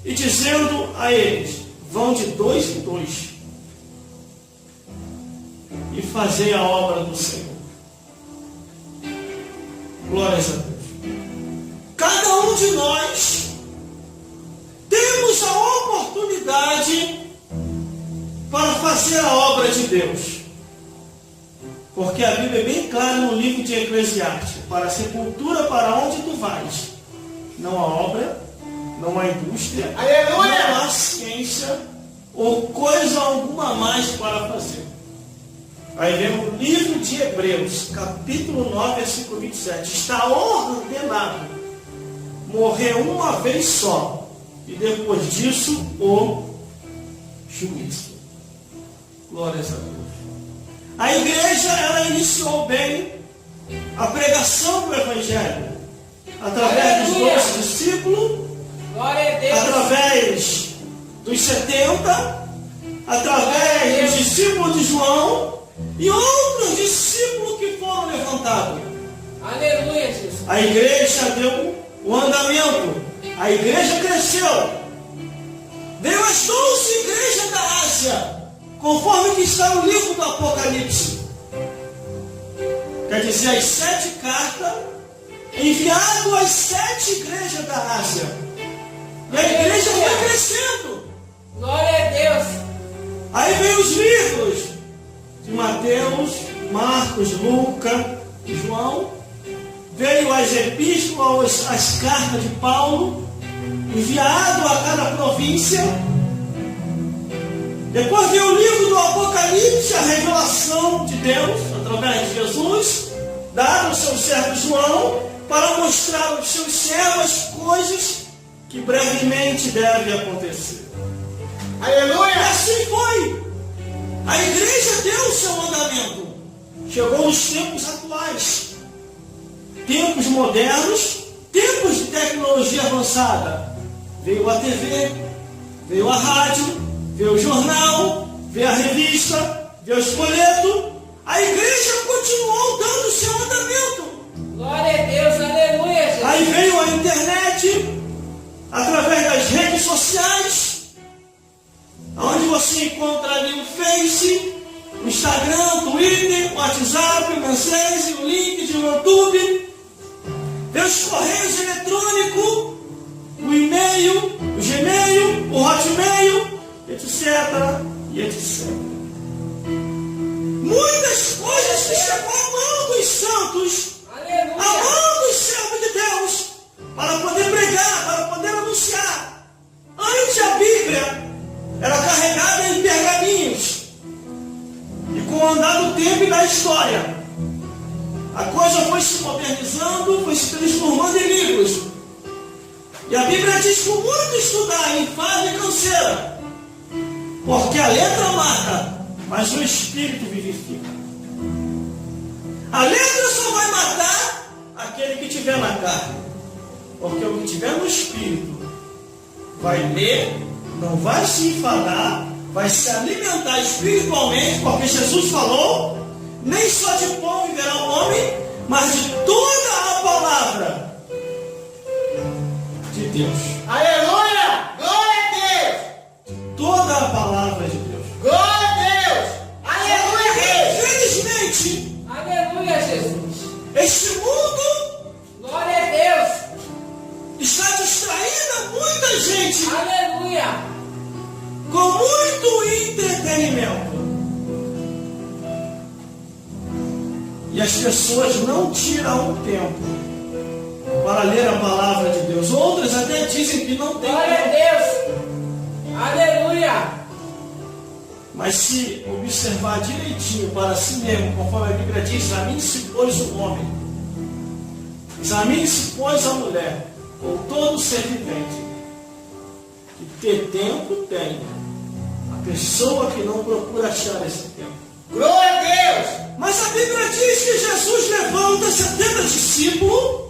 e dizendo a eles: vão de 2 em 2 e fazei a obra do Senhor. Glórias a Deus. Cada um de nós temos a oportunidade para fazer a obra de Deus. Porque a Bíblia é bem clara no livro de Eclesiastes: para a sepultura para onde tu vais, não há obra, não há indústria, Aleluia! não há ciência ou coisa alguma mais para fazer. Aí vem o livro de Hebreus, capítulo 9, versículo 27. Está ordenado morrer uma vez só, e depois disso o juízo. Glórias a Deus. A igreja, ela iniciou bem a pregação do Evangelho através dos 12 discípulos, Glória a Deus! através dos 70, através dos discípulos de João e outros discípulos que foram levantados. Aleluia, Jesus! A igreja deu o andamento, a igreja cresceu. Veio as 12 igrejas da Ásia, conforme que está no livro do Apocalipse. Quer dizer, as 7 cartas enviadas às 7 igrejas da Ásia. E a igreja foi crescendo. Glória a Deus! Aí veio os livros de Mateus, Marcos, Lucas e João. Veio as epístolas, as cartas de Paulo, enviado a cada província. Depois veio o livro do Apocalipse, a revelação de Deus, através de Jesus, dado ao seu servo João, para mostrar aos seus servos as coisas que brevemente devem acontecer. Aleluia! E assim foi. A igreja deu o seu andamento. Chegou nos tempos atuais. Tempos modernos, tempos de tecnologia avançada. Veio a TV, veio a rádio, veio o jornal, veio a revista, veio o folheto. A igreja continuou dando o seu andamento. Glória a Deus! Aleluia, Jesus! Aí veio a internet, através das redes sociais, onde você encontra ali o Face, o Instagram, o Twitter, o WhatsApp, o Messenger, o LinkedIn, o YouTube, veio os correios eletrônicos, o e-mail, o Gmail, o Hotmail, etc. e etc. Muitas coisas que chegou à mão dos santos, à Aleluia! mão dos servos de Deus, para poder pregar, para poder anunciar. Antes a Bíblia era carregada em pergaminhos. E com o andar do tempo e da história, a coisa foi se modernizando, foi se transformando em livros. E a Bíblia diz que muito estudar em fase e canseira, porque a letra mata, mas o Espírito vivifica. A letra só vai matar aquele que tiver na carne, porque o que tiver no Espírito vai ler, não vai se enfadar, vai se alimentar espiritualmente, porque Jesus falou: nem só de pão viverá o homem, mas de toda a palavra de Deus. Aleluia! Glória a Deus! Toda a palavra de Deus. Glória a Deus! Aleluia, Deus! Infelizmente, Aleluia, Jesus! este mundo Glória a Deus! está distraindo muita gente Aleluia! com muito entretenimento. E as pessoas não tiram o tempo para ler a palavra de Deus. Outras até dizem que não tem Glória a tempo. Deus! Aleluia! Mas se observar direitinho para si mesmo, conforme a Bíblia diz: examine-se, pois, o homem, examine-se, pois, a mulher, ou todo ser vivente, que ter tempo tem. A pessoa que não procura achar esse tempo. Glória a Deus! Mas a Bíblia diz que Jesus levanta 70 discípulos,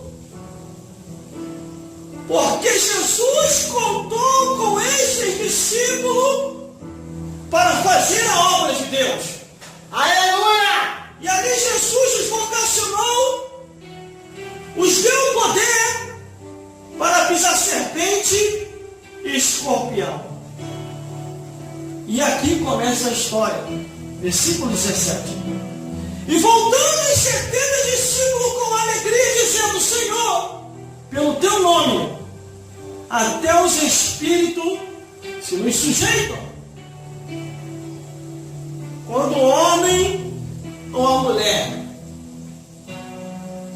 porque Jesus contou com esses discípulos para fazer a obra de Deus. Aleluia! E ali Jesus os vocacionou, os deu poder para pisar serpente e escorpião. E aqui começa a história. Versículo 17. E voltando os 70 discípulos com alegria, dizendo: Senhor, pelo teu nome, até os espíritos se nos sujeitam. Quando o homem ou a mulher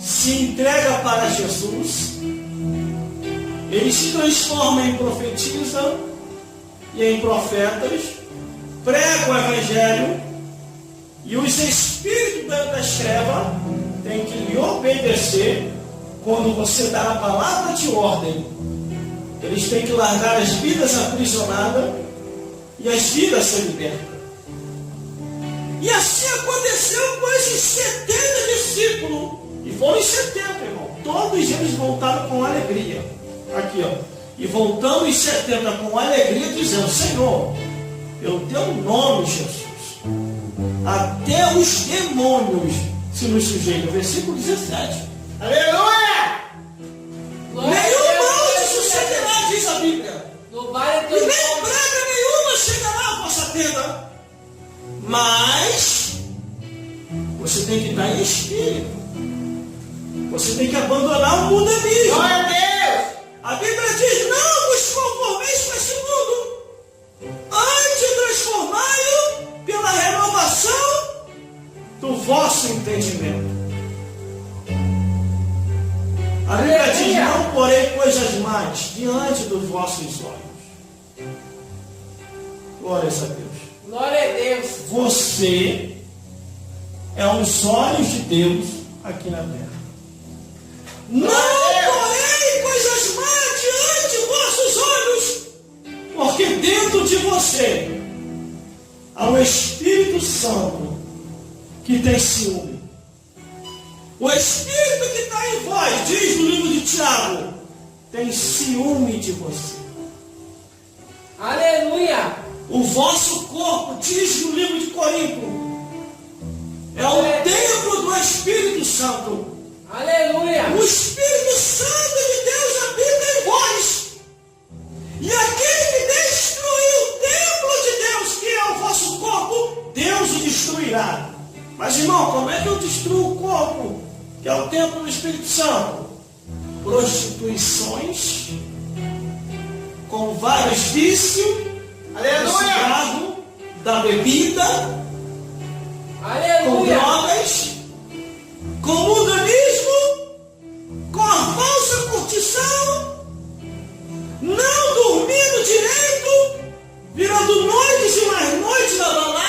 se entrega para Jesus, ele se transforma em profetisa e em profetas, prega o evangelho, e os espíritos das trevas têm que lhe obedecer quando você dá a palavra de ordem. Eles têm que largar as vidas aprisionadas e as vidas ser libertas. E assim aconteceu com esses 70 discípulos. E foram os 70, irmão. Todos eles voltaram com alegria. Aqui, ó. E voltando os 70 com alegria, dizendo: Senhor, pelo teu nome, Jesus, até os demônios se nos sujeitam. Versículo 17. Aleluia! Nenhum mal te sucederá, diz a Bíblia. Louvado E nem praga nenhuma chegará à vossa tenda. Mas você tem que dar em espírito. Você tem que abandonar o mundanismo. Glória a Deus! A Bíblia diz: não vos conformeis com esse mundo, antes transformai-o pela renovação do vosso entendimento. A Bíblia diz: não porei coisas más diante dos vossos olhos. Glória a Deus. Glória a Deus! Você é os olhos de Deus aqui na terra. Não porei coisas más diante de vossos olhos, porque dentro de você há o Espírito Santo que tem ciúme. O Espírito que está em vós, diz no livro de Tiago, tem ciúme de você. Aleluia! O vosso corpo, diz no livro de Corinto, é o templo do Espírito Santo. Aleluia! O Espírito Santo de Deus habita em vós. E aquele que destruiu o templo de Deus, que é o vosso corpo, Deus o destruirá. Mas, irmão, como é que eu destruo o corpo, que é o templo do Espírito Santo? Prostituições, com vários vícios, do cigarro, da bebida, com Aleluia! drogas, com mundanismo, com a falsa curtição, não dormindo direito, virando noites e mais noites na balada.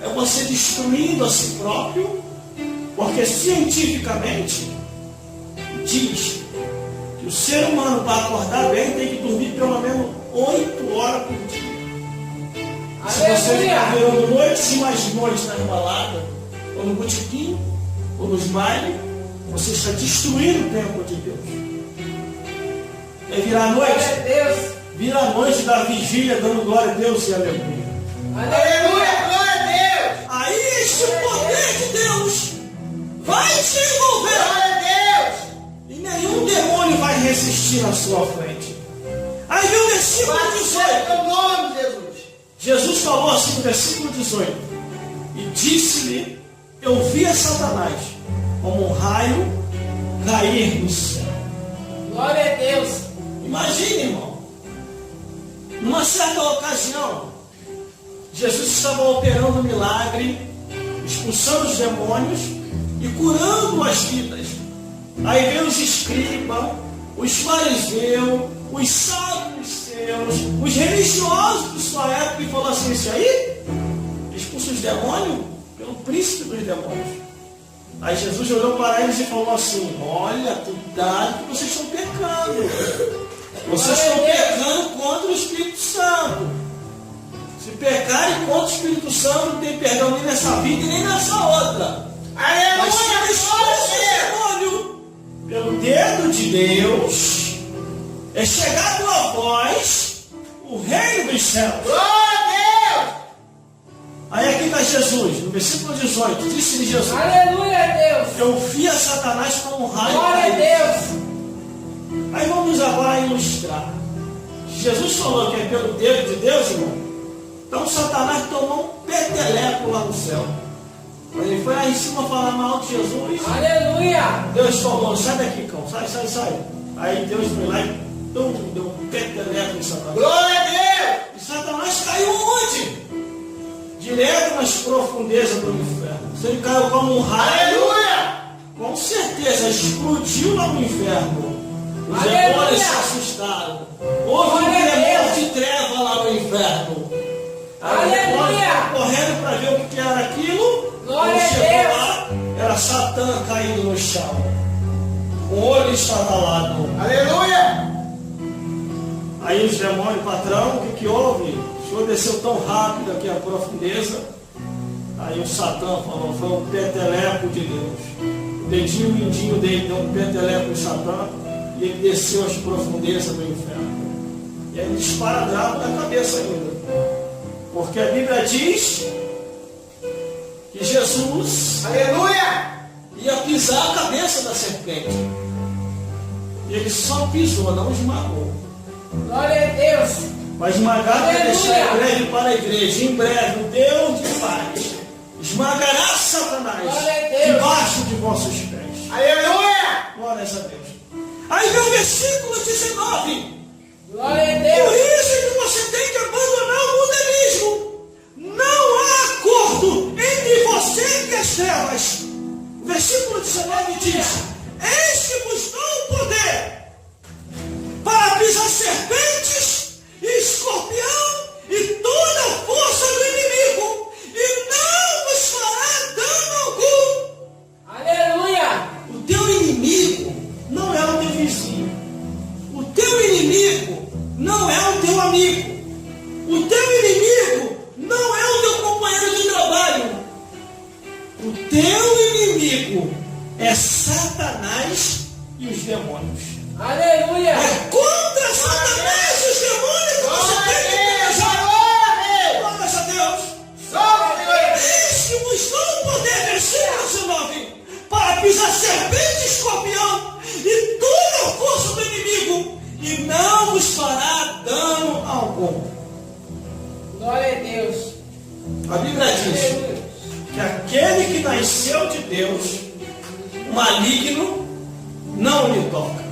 É você destruindo a si próprio, porque cientificamente diz que o ser humano, para acordar bem, tem que dormir pelo menos 8 horas por dia. Se você ficar virando noites e mais noites na balada, ou no botequim, ou nos bailes, você está destruindo o templo de Deus. É virar a noite? Glória a Deus! Vira a noite da vigília, dando glória a Deus e aleluia. Aleluia! Glória a Deus! Aí este poder de Deus vai te envolver. Glória a Deus! E nenhum demônio vai resistir na sua frente. Aí vem o versículo Glória 18. ao nome de Jesus! Jesus falou assim no versículo 18: e disse-lhe: eu vi a Satanás como um raio cair do céu. Glória a Deus! Imagine, irmão, numa certa ocasião, Jesus estava operando um milagre, expulsando os demônios e curando as vidas. Aí veio os escribas, os fariseus, os saduceus, os religiosos de sua época, e falou assim: isso aí expulsa os demônios pelo príncipe dos demônios. Aí Jesus olhou para eles e falou assim: olha, cuidado que vocês estão pecando. Vocês estão pecando contra o Espírito Santo. Se pecarem contra o Espírito Santo, não tem perdão nem nessa vida e nem nessa outra. Mas se Aleluia! expulsa o demônio pelo dedo de Deus, é chegado a vós o reino dos céus. Glória a Deus! Aí aqui está Jesus, no versículo 18, disse-lhe Jesus: Aleluia a Deus! eu vi a Satanás como um raio Glória a cair. Deus! Aí vamos agora ilustrar. Jesus falou que é pelo dedo de Deus, irmão. Então Satanás tomou um peteleco lá no céu. Quando ele foi lá em cima falar mal de Jesus, Aleluia. Deus falou, sai daqui, cão, sai. Aí Deus foi lá e deu um peteleco em Satanás. Glória a Deus. E Satanás caiu onde? Direto nas profundezas do inferno. Se ele caiu como um raio, Aleluia. com certeza explodiu lá no inferno. Os Aleluia. demônios se assustaram. Houve um Glória a tremor Deus. de treva lá no inferno. Aleluia. Correndo para ver o que era aquilo. Glória Quando a chegou Deus. lá, era Satã caído no chão. Com o olho estatalado. Aleluia. Aí os demônios, patrão, o que houve? O senhor desceu tão rápido aqui a profundeza. Aí o Satã falou, foi um peteleco de Deus. O dedinho mindinho dele deu um peteleco em Satã e ele desceu as profundezas do inferno. E aí ele esparadrado da cabeça ainda. Porque a Bíblia diz que Jesus Aleluia. ia pisar a cabeça da serpente. E ele só pisou, não esmagou. Glória a Deus. Vai esmagar para Aleluia. deixar em breve para a igreja. Em breve, o Deus de paz esmagará Satanás Glória a Deus. debaixo de vossos pés. Aleluia. Glória a Deus. Aí vem o versículo 19. Glória a Por Deus. isso que você tem que abandonar o mundanismo. Não há acordo entre você e as trevas. O versículo 19 diz: eis que vos dou o poder para pisar serpentes e escorpião e toda a força do inimigo, e não vos fará dano algum. Aleluia. O teu inimigo não é o teu vizinho. O teu inimigo não é o teu amigo. O teu inimigo não é o teu companheiro de trabalho. O teu inimigo é Satanás e os demônios. Aleluia. É contra Satanás e os demônios que você Glória tem que a Deus. pelejar. Glória Glória a Deus. a Deus. Eis que vos dou o poder, versículo 19, para pisar serpente e escorpião e toda a força do inimigo, e não vos fará dano algum. Glória a Deus. A Bíblia diz Aleluia. que aquele que nasceu de Deus, o maligno não lhe toca.